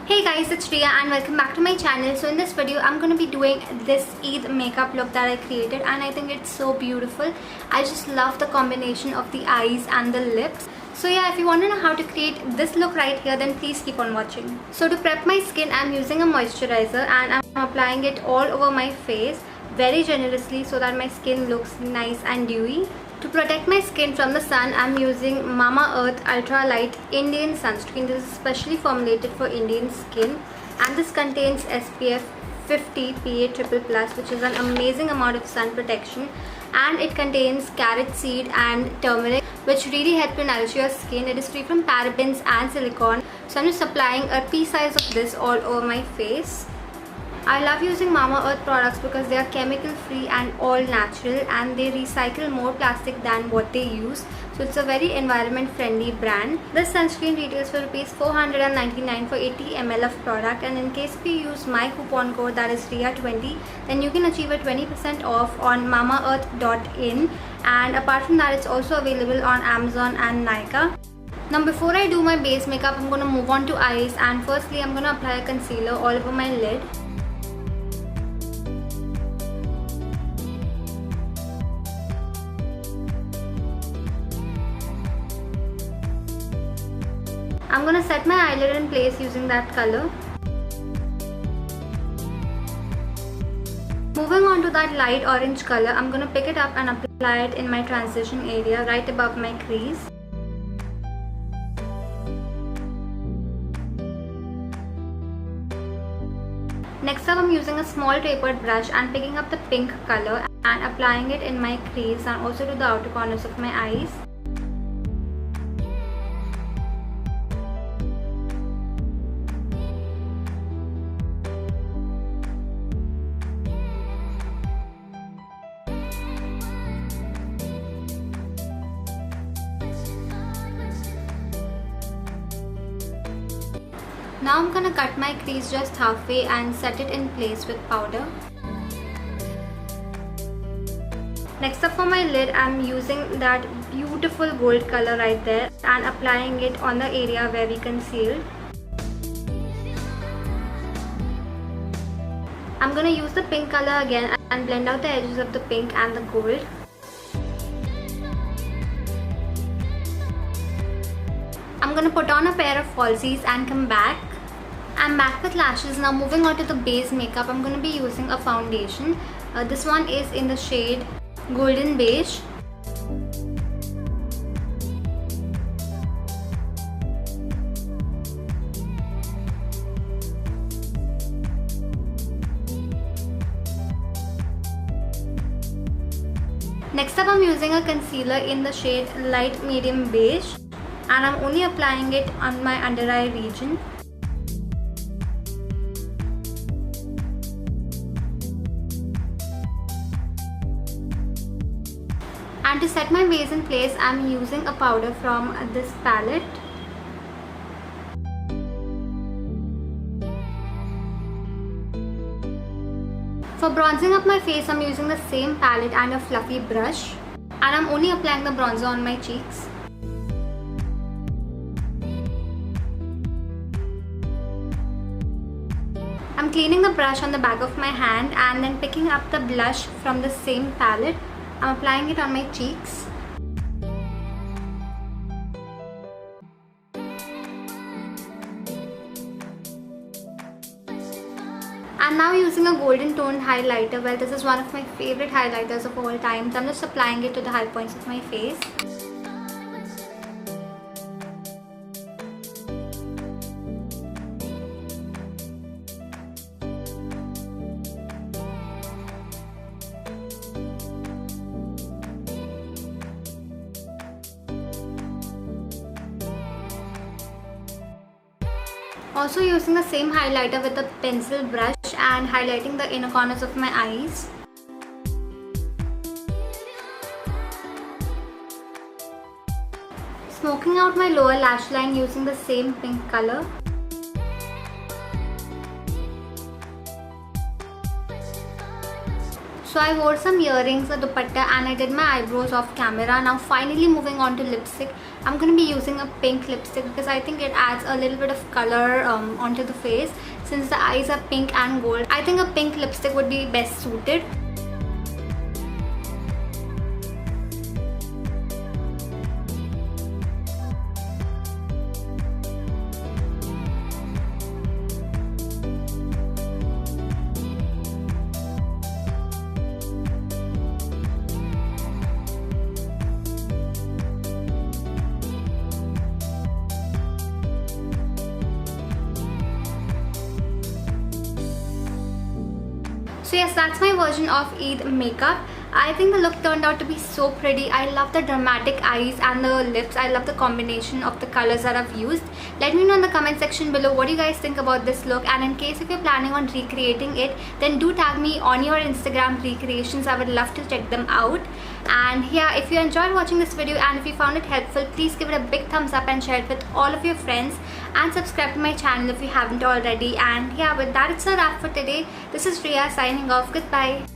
Hey guys, it's Riya and welcome back to my channel. So in this video I'm going to be doing this Eid makeup look that I created, and I think it's so beautiful. I just love the combination of the eyes and the lips. So yeah, if you want to know how to create this look right here, then please keep on watching. So to prep my skin, I'm using a moisturizer and I'm applying it all over my face very generously so that my skin looks nice and dewy. To protect my skin from the sun, I'm using Mamaearth Ultra Light Indian Sunscreen. This is specially formulated for Indian skin, and this contains SPF 50 PA+++, which is an amazing amount of sun protection, and it contains carrot seed and turmeric, which really help to nourish your skin. It is free from parabens and silicone. So I'm just applying a pea size of this all over my face. I love using Mamaearth products because they are chemical free and all natural, and they recycle more plastic than what they use. So it's a very environment friendly brand. This sunscreen retails for Rs 499 for 80 ml of product, and in case if you use my coupon code, that is Riya20, then you can achieve a 20% off on mamaearth.in, and apart from that it's also available on Amazon and Nykaa. Now before I do my base makeup, I'm going to move on to eyes, and firstly I'm going to apply a concealer all over my lid. I'm going to set my eyelid in place using that color. Moving on to that light orange color, I'm going to pick it up and apply it in my transition area right above my crease. Next up, I'm using a small tapered brush and picking up the pink color and applying it in my crease and also to the outer corners of my eyes. Now I'm gonna cut my crease just halfway and set it in place with powder. Next up for my lid, I'm using that beautiful gold color right there and applying it on the area where we concealed. I'm gonna use the pink color again and blend out the edges of the pink and the gold. I'm gonna put on a pair of falsies and come back. I'm back with lashes. Now moving on to the base makeup, I'm going to be using a foundation. This one is in the shade Golden Beige. Next up, I'm using a concealer in the shade Light Medium Beige, and I'm only applying it on my under eye region. And to set my base in place, I'm using a powder from this palette. For bronzing up my face, I'm using the same palette and a fluffy brush. And I'm only applying the bronzer on my cheeks. I'm cleaning the brush on the back of my hand and then picking up the blush from the same palette. I'm applying it on my cheeks. I'm now using a golden toned highlighter. Well, this is one of my favorite highlighters of all time. So I'm just applying it to the high points of my face. Also using the same highlighter with a pencil brush and highlighting the inner corners of my eyes. Smoking out my lower lash line using the same pink color. So I wore some earrings, a dupatta, and I did my eyebrows off camera. Now finally moving on to lipstick. I'm going to be using a pink lipstick because I think it adds a little bit of color onto the face. Since the eyes are pink and gold, I think a pink lipstick would be best suited. So yes, that's my version of Eid makeup. I think the look turned out to be so pretty. I love the dramatic eyes and the lips. I love the combination of the colors that I've used. Let me know in the comment section below what you guys think about this look, and in case if you're planning on recreating it, then do tag me on your Instagram recreations. I would love to check them out. And yeah, if you enjoyed watching this video and if you found it helpful, please give it a big thumbs up and share it with all of your friends, and subscribe to my channel if you haven't already. And yeah, with that, it's a wrap for today. This is Riya signing off. Goodbye.